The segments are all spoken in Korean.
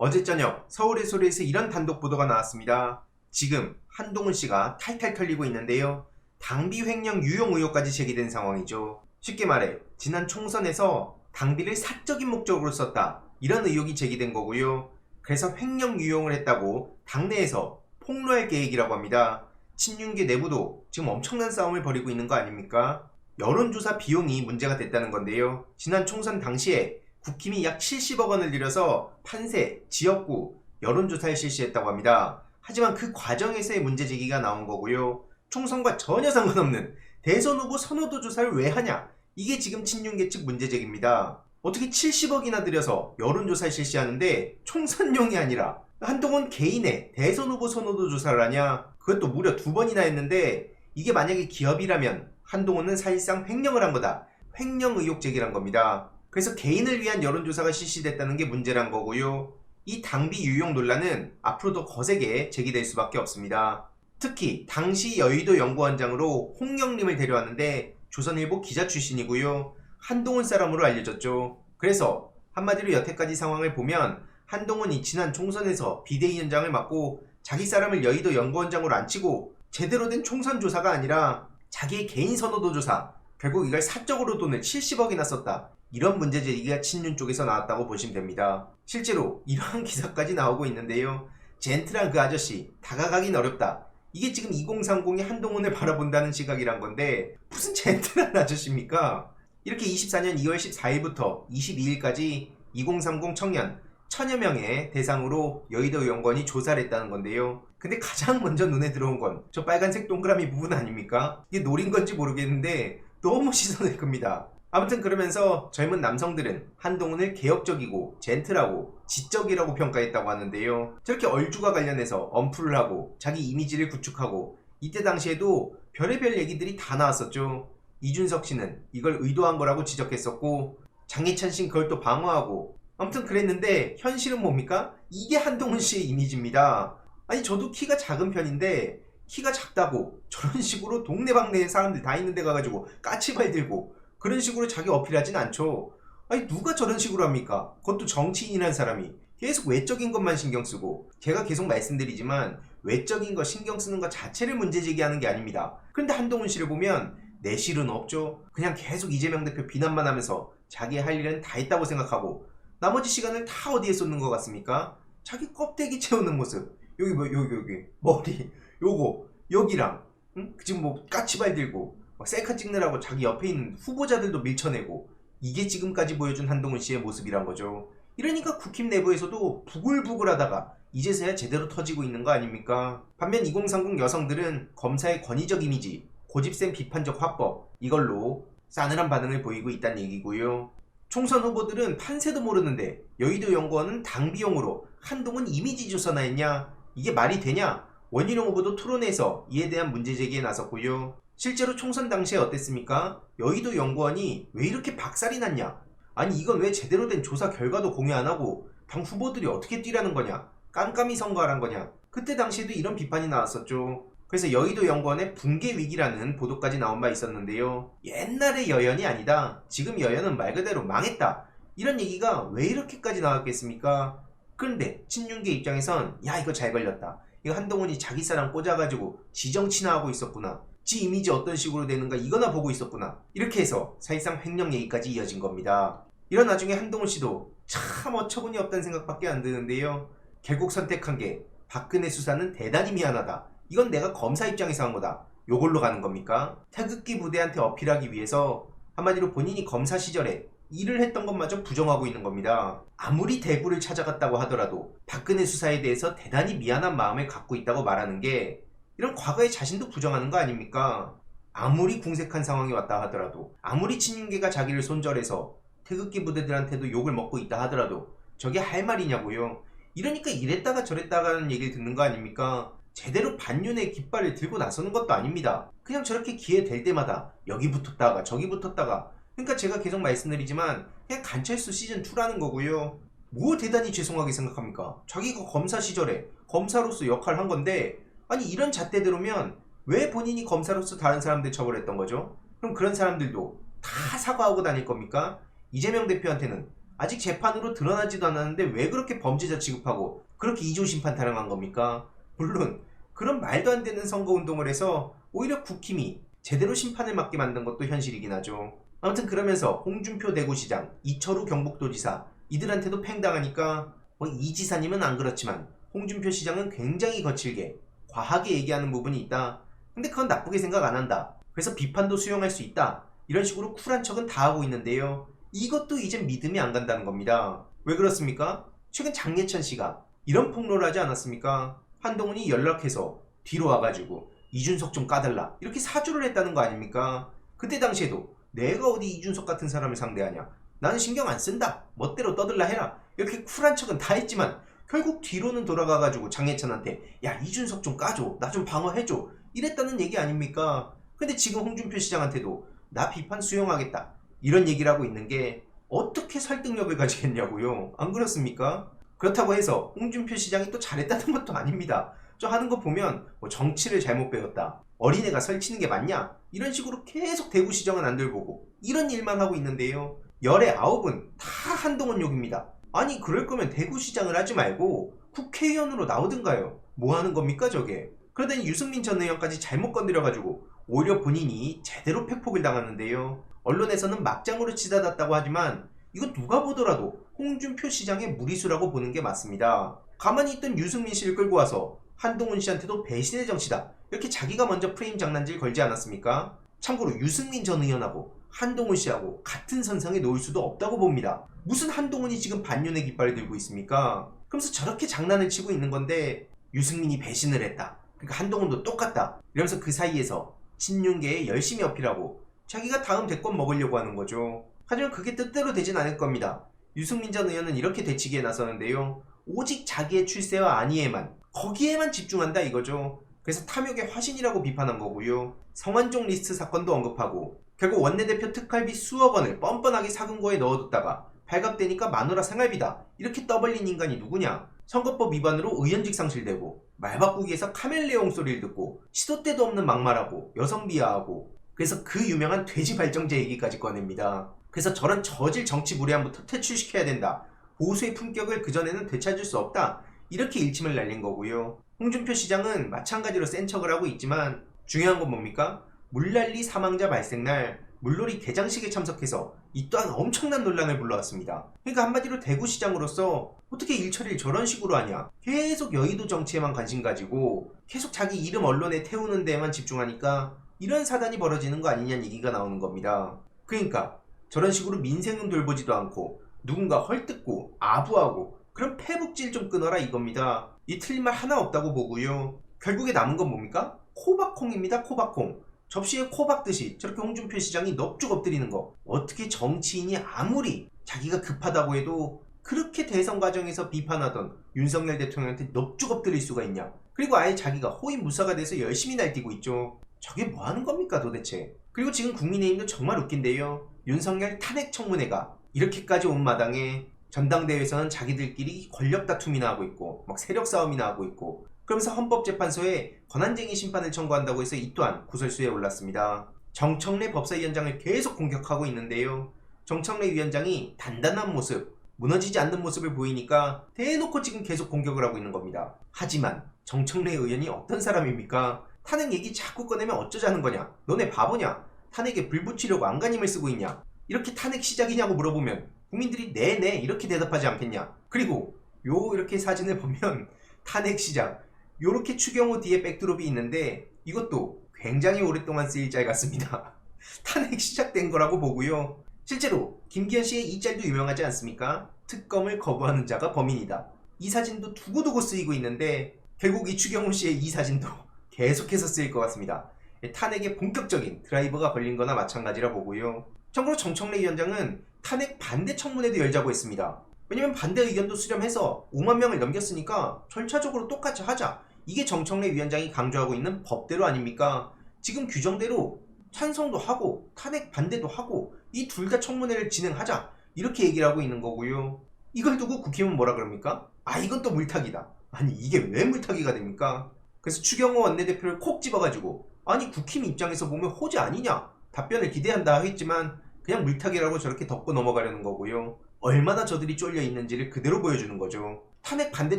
어제 저녁 서울의 소리에서 이런 단독 보도가 나왔습니다. 지금 한동훈 씨가 탈탈 털리고 있는데요. 당비 횡령 유용 의혹까지 제기된 상황이죠. 쉽게 말해 지난 총선에서 당비를 사적인 목적으로 썼다, 이런 의혹이 제기된 거고요. 그래서 횡령 유용을 했다고 당내에서 폭로할 계획이라고 합니다. 친윤계 내부도 지금 엄청난 싸움을 벌이고 있는 거 아닙니까? 여론조사 비용이 문제가 됐다는 건데요. 지난 총선 당시에 국힘이 약 70억 원을 들여서 판세, 지역구, 여론조사를 실시했다고 합니다. 하지만 그 과정에서의 문제제기가 나온 거고요. 총선과 전혀 상관없는 대선 후보 선호도 조사를 왜 하냐? 이게 지금 친윤계 측 문제제기입니다. 어떻게 70억이나 들여서 여론조사를 실시하는데 총선용이 아니라 한동훈 개인의 대선 후보 선호도 조사를 하냐? 그것도 무려 2번이나 했는데, 이게 만약에 기업이라면 한동훈은 사실상 횡령을 한 거다, 횡령 의혹 제기란 겁니다. 그래서 개인을 위한 여론조사가 실시됐다는 게 문제란 거고요. 이 당비 유용 논란은 앞으로 더 거세게 제기될 수밖에 없습니다. 특히 당시 여의도 연구원장으로 홍영림을 데려왔는데 조선일보 기자 출신이고요. 한동훈 사람으로 알려졌죠. 그래서 한마디로 여태까지 상황을 보면 한동훈이 지난 총선에서 비대위원장을 맡고 자기 사람을 여의도 연구원장으로 앉히고 제대로 된 총선 조사가 아니라 자기의 개인 선호도 조사, 결국 이걸 사적으로 돈을 70억이나 썼다, 이런 문제제기가 친윤 쪽에서 나왔다고 보시면 됩니다. 실제로 이러한 기사까지 나오고 있는데요. 젠틀한 그 아저씨, 다가가긴 어렵다, 이게 지금 2030이 한동훈을 바라본다는 시각이란 건데 무슨 젠틀한 아저씨입니까? 이렇게 24년 2월 14일부터 22일까지 2030 청년 1000여 명의 대상으로 여의도 연구원이 조사를 했다는 건데요. 근데 가장 먼저 눈에 들어온 건 저 빨간색 동그라미 부분 아닙니까? 이게 노린 건지 모르겠는데 너무 시선을 끕니다. 아무튼 그러면서 젊은 남성들은 한동훈을 개혁적이고 젠틀하고 지적이라고 평가했다고 하는데요. 저렇게 얼주가 관련해서 언플을 하고 자기 이미지를 구축하고, 이때 당시에도 별의별 얘기들이 다 나왔었죠. 이준석 씨는 이걸 의도한 거라고 지적했었고, 장해찬 씨는 그걸 또 방어하고, 아무튼 그랬는데 현실은 뭡니까? 이게 한동훈 씨의 이미지입니다. 아니, 저도 키가 작은 편인데 키가 작다고 저런 식으로 동네방네에 사람들 다 있는 데 가가지고 까치발 들고 그런 식으로 자기 어필하진 않죠. 아니, 누가 저런 식으로 합니까? 그것도 정치인이라는 사람이 계속 외적인 것만 신경 쓰고, 제가 계속 말씀드리지만 외적인 거 신경 쓰는 것 자체를 문제제기하는 게 아닙니다. 그런데 한동훈 씨를 보면 내실은 없죠. 그냥 계속 이재명 대표 비난만 하면서 자기 할 일은 다 했다고 생각하고 나머지 시간을 다 어디에 쏟는 것 같습니까? 자기 껍데기 채우는 모습, 여기 여기 머리 요거 여기랑, 응? 지금 뭐 까치발 들고 막 셀카 찍느라고 자기 옆에 있는 후보자들도 밀쳐내고, 이게 지금까지 보여준 한동훈 씨의 모습이란 거죠. 이러니까 국힘 내부에서도 부글부글하다가 이제서야 제대로 터지고 있는 거 아닙니까? 반면 2030 여성들은 검사의 권위적 이미지, 고집센 비판적 화법, 이걸로 싸늘한 반응을 보이고 있다는 얘기고요. 총선 후보들은 판세도 모르는데 여의도 연구원은 당비용으로 한동훈 이미지 조사나 했냐? 이게 말이 되냐? 원희룡 후보도 토론에서 이에 대한 문제제기에 나섰고요. 실제로 총선 당시에 어땠습니까? 여의도 연구원이 왜 이렇게 박살이 났냐? 아니, 이건 왜 제대로 된 조사 결과도 공유 안 하고 당 후보들이 어떻게 뛰라는 거냐? 깜깜이 선거하란 거냐? 그때 당시에도 이런 비판이 나왔었죠. 그래서 여의도 연구원의 붕괴 위기라는 보도까지 나온 바 있었는데요. 옛날의 여연이 아니다, 지금 여연은 말 그대로 망했다, 이런 얘기가 왜 이렇게까지 나왔겠습니까? 그런데 친윤계 입장에선 야, 이거 잘 걸렸다, 이거 한동훈이 자기 사람 꽂아가지고 지정치나 하고 있었구나, 지 이미지 어떤 식으로 되는가 이거나 보고 있었구나, 이렇게 해서 사실상 횡령 얘기까지 이어진 겁니다. 이런 와중에 한동훈 씨도 참 어처구니 없다는 생각밖에 안 드는데요. 결국 선택한 게 박근혜 수사는 대단히 미안하다, 이건 내가 검사 입장에서 한 거다, 요걸로 가는 겁니까? 태극기 부대한테 어필하기 위해서 한마디로 본인이 검사 시절에 일을 했던 것마저 부정하고 있는 겁니다. 아무리 대구를 찾아갔다고 하더라도 박근혜 수사에 대해서 대단히 미안한 마음을 갖고 있다고 말하는 게 이런 과거의 자신도 부정하는 거 아닙니까? 아무리 궁색한 상황이 왔다 하더라도, 아무리 친윤계가 자기를 손절해서 태극기 부대들한테도 욕을 먹고 있다 하더라도 저게 할 말이냐고요. 이러니까 이랬다가 저랬다가는 얘기를 듣는 거 아닙니까? 제대로 반윤의 깃발을 들고 나서는 것도 아닙니다. 그냥 저렇게 기회 될 때마다 여기 붙었다가 저기 붙었다가, 그러니까 제가 계속 말씀드리지만 그냥 간철수 시즌2라는 거고요. 뭐 대단히 죄송하게 생각합니까? 자기가 검사 시절에 검사로서 역할을 한 건데, 아니, 이런 잣대대로면 왜 본인이 검사로서 다른 사람들 처벌했던 거죠? 그럼 그런 사람들도 다 사과하고 다닐 겁니까? 이재명 대표한테는 아직 재판으로 드러나지도 않았는데 왜 그렇게 범죄자 취급하고 그렇게 이조심판 타령한 겁니까? 물론 그런 말도 안 되는 선거운동을 해서 오히려 국힘이 제대로 심판을 맡게 만든 것도 현실이긴 하죠. 아무튼 그러면서 홍준표 대구시장, 이철우 경북도지사 이들한테도 팽당하니까 뭐 이 지사님은 안 그렇지만 홍준표 시장은 굉장히 거칠게 과하게 얘기하는 부분이 있다. 근데 그건 나쁘게 생각 안 한다. 그래서 비판도 수용할 수 있다. 이런 식으로 쿨한 척은 다 하고 있는데요. 이것도 이젠 믿음이 안 간다는 겁니다. 왜 그렇습니까? 최근 장예찬 씨가 이런 폭로를 하지 않았습니까? 한동훈이 연락해서 뒤로 와가지고 이준석 좀 까달라 이렇게 사주를 했다는 거 아닙니까? 그때 당시에도 내가 어디 이준석 같은 사람을 상대하냐, 나는 신경 안 쓴다, 멋대로 떠들라 해라, 이렇게 쿨한 척은 다 했지만 결국 뒤로는 돌아가가지고 장예찬한테 야 이준석 좀 까줘, 나 좀 방어해줘 이랬다는 얘기 아닙니까? 근데 지금 홍준표 시장한테도 나 비판 수용하겠다 이런 얘기를 하고 있는 게 어떻게 설득력을 가지겠냐고요. 안 그렇습니까? 그렇다고 해서 홍준표 시장이 또 잘했다는 것도 아닙니다. 저 하는 거 보면 뭐 정치를 잘못 배웠다, 어린애가 설치는 게 맞냐, 이런 식으로 계속 대구시정은 안 들보고 이런 일만 하고 있는데요. 열의 9은 다 한동훈 욕입니다. 아니 그럴 거면 대구시장을 하지 말고 국회의원으로 나오든가요. 뭐 하는 겁니까 저게. 그러더니 유승민 전 의원까지 잘못 건드려가지고 오히려 본인이 제대로 팩폭을 당하는데요. 언론에서는 막장으로 치닫았다고 하지만 이건 누가 보더라도 홍준표 시장의 무리수라고 보는 게 맞습니다. 가만히 있던 유승민 씨를 끌고 와서 한동훈 씨한테도 배신의 정치다 이렇게 자기가 먼저 프레임 장난질 걸지 않았습니까? 참고로 유승민 전 의원하고 한동훈 씨하고 같은 선상에 놓을 수도 없다고 봅니다. 무슨 한동훈이 지금 반윤의 깃발을 들고 있습니까? 그러면서 저렇게 장난을 치고 있는 건데 유승민이 배신을 했다, 그러니까 한동훈도 똑같다 이러면서 그 사이에서 친윤계에 열심히 어필하고 자기가 다음 대권 먹으려고 하는 거죠. 하지만 그게 뜻대로 되진 않을 겁니다. 유승민 전 의원은 이렇게 되치기에 나서는데요. 오직 자기의 출세와 안위에만, 거기에만 집중한다 이거죠. 그래서 탐욕의 화신이라고 비판한 거고요. 성완종 리스트 사건도 언급하고 결국 원내대표 특활비 수억 원을 뻔뻔하게 사금고에 넣어뒀다가 발각되니까 마누라 생활비다 이렇게 떠벌린 인간이 누구냐. 선거법 위반으로 의원직 상실되고 말바꾸기에서 카멜레옹 소리를 듣고 시도 때도 없는 막말하고 여성 비하하고, 그래서 그 유명한 돼지 발정제 얘기까지 꺼냅니다. 그래서 저런 저질 정치 무례함부터 퇴출시켜야 된다, 보수의 품격을 그전에는 되찾을 수 없다 이렇게 일침을 날린 거고요. 홍준표 시장은 마찬가지로 센 척을 하고 있지만 중요한 건 뭡니까? 물난리 사망자 발생날 물놀이 개장식에 참석해서 이 또한 엄청난 논란을 불러왔습니다. 그러니까 한마디로 대구시장으로서 어떻게 일처리를 저런 식으로 하냐, 계속 여의도 정치에만 관심 가지고 계속 자기 이름 언론에 태우는 데에만 집중하니까 이런 사단이 벌어지는 거 아니냐는 얘기가 나오는 겁니다. 그러니까 저런 식으로 민생은 돌보지도 않고 누군가 헐뜯고 아부하고 그런 패북질 좀 끊어라 이겁니다. 이 틀린 말 하나 없다고 보고요. 결국에 남은 건 뭡니까? 코박콩입니다. 코박콩. 접시에 코 박듯이 저렇게 홍준표 시장이 넙죽 엎드리는 거. 어떻게 정치인이 아무리 자기가 급하다고 해도 그렇게 대선 과정에서 비판하던 윤석열 대통령한테 넙죽 엎드릴 수가 있냐. 그리고 아예 자기가 호위무사가 돼서 열심히 날뛰고 있죠. 저게 뭐 하는 겁니까 도대체. 그리고 지금 국민의힘도 정말 웃긴데요. 윤석열 탄핵 청문회가 이렇게까지 온 마당에 전당대회에서는 자기들끼리 권력 다툼이나 하고 있고 막 세력 싸움이나 하고 있고, 그러면서 헌법재판소에 권한쟁의 심판을 청구한다고 해서 이 또한 구설수에 올랐습니다. 정청래 법사위원장을 계속 공격하고 있는데요. 정청래 위원장이 단단한 모습, 무너지지 않는 모습을 보이니까 대놓고 지금 계속 공격을 하고 있는 겁니다. 하지만 정청래 의원이 어떤 사람입니까? 탄핵 얘기 자꾸 꺼내면 어쩌자는 거냐? 너네 바보냐? 탄핵에 불 붙이려고 안간힘을 쓰고 있냐? 이렇게 탄핵 시작이냐고 물어보면 국민들이 네네 이렇게 대답하지 않겠냐? 그리고 이렇게 사진을 보면 탄핵 시작, 요렇게 추경호 뒤에 백드롭이 있는데 이것도 굉장히 오랫동안 쓰일 짤 같습니다. 탄핵 시작된 거라고 보고요. 실제로 김기현 씨의 이 짤도 유명하지 않습니까? 특검을 거부하는 자가 범인이다. 이 사진도 두고두고 쓰이고 있는데 결국 이 추경호 씨의 이 사진도 계속해서 쓰일 것 같습니다. 탄핵에 본격적인 드라이버가 걸린 거나 마찬가지라 보고요. 참고로 정청래 위원장은 탄핵 반대 청문회도 열자고 했습니다. 왜냐면 반대 의견도 수렴해서 5만 명을 넘겼으니까 절차적으로 똑같이 하자. 이게 정청래 위원장이 강조하고 있는 법대로 아닙니까? 지금 규정대로 찬성도 하고 탄핵 반대도 하고 이 둘 다 청문회를 진행하자 이렇게 얘기를 하고 있는 거고요. 이걸 두고 국힘은 뭐라 그럽니까? 아 이건 또 물타기다. 아니 이게 왜 물타기가 됩니까? 그래서 추경호 원내대표를 콕 집어가지고 아니 국힘 입장에서 보면 호재 아니냐 답변을 기대한다 하겠지만 그냥 물타기라고 저렇게 덮고 넘어가려는 거고요. 얼마나 저들이 쫄려 있는지를 그대로 보여주는 거죠. 탄핵 반대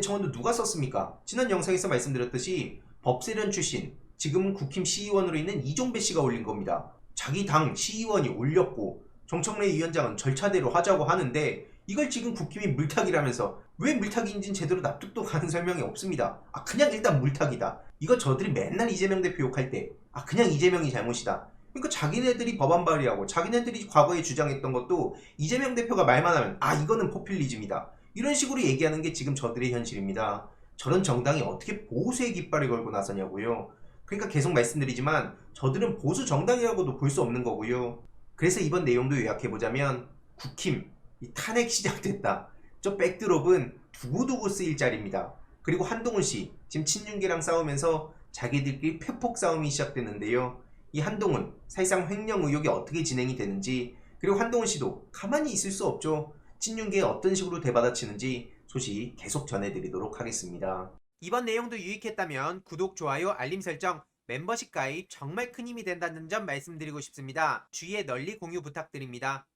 청원도 누가 썼습니까? 지난 영상에서 말씀드렸듯이 법세련 출신, 지금은 국힘 시의원으로 있는 이종배 씨가 올린 겁니다. 자기 당 시의원이 올렸고 정청래 위원장은 절차대로 하자고 하는데 이걸 지금 국힘이 물타기라면서 왜 물타기인지는 제대로 납득도 가는 설명이 없습니다. 그냥 일단 물타기다. 이거 저들이 맨날 이재명 대표 욕할 때 그냥 이재명이 잘못이다. 그러니까 자기네들이 법안 발의하고 자기네들이 과거에 주장했던 것도 이재명 대표가 말만 하면 이거는 포퓰리즘이다. 이런 식으로 얘기하는 게 지금 저들의 현실입니다. 저런 정당이 어떻게 보수의 깃발을 걸고 나서냐고요. 그러니까 계속 말씀드리지만 저들은 보수 정당이라고도 볼 수 없는 거고요. 그래서 이번 내용도 요약해보자면 국힘, 이 탄핵 시작됐다. 저 백드롭은 두고두고 쓰일 자리입니다. 그리고 한동훈 씨, 지금 친윤계랑 싸우면서 자기들끼리 폐폭 싸움이 시작됐는데요. 이 한동훈, 사실상 횡령 의혹이 어떻게 진행이 되는지, 그리고 한동훈 씨도 가만히 있을 수 없죠. 친윤계에 어떤 식으로 대받아치는지 소식 계속 전해드리도록 하겠습니다. 이번 내용도 유익했다면 구독, 좋아요, 알림 설정, 멤버십 가입 정말 큰 힘이 된다는 점 말씀드리고 싶습니다. 주위에 널리 공유 부탁드립니다.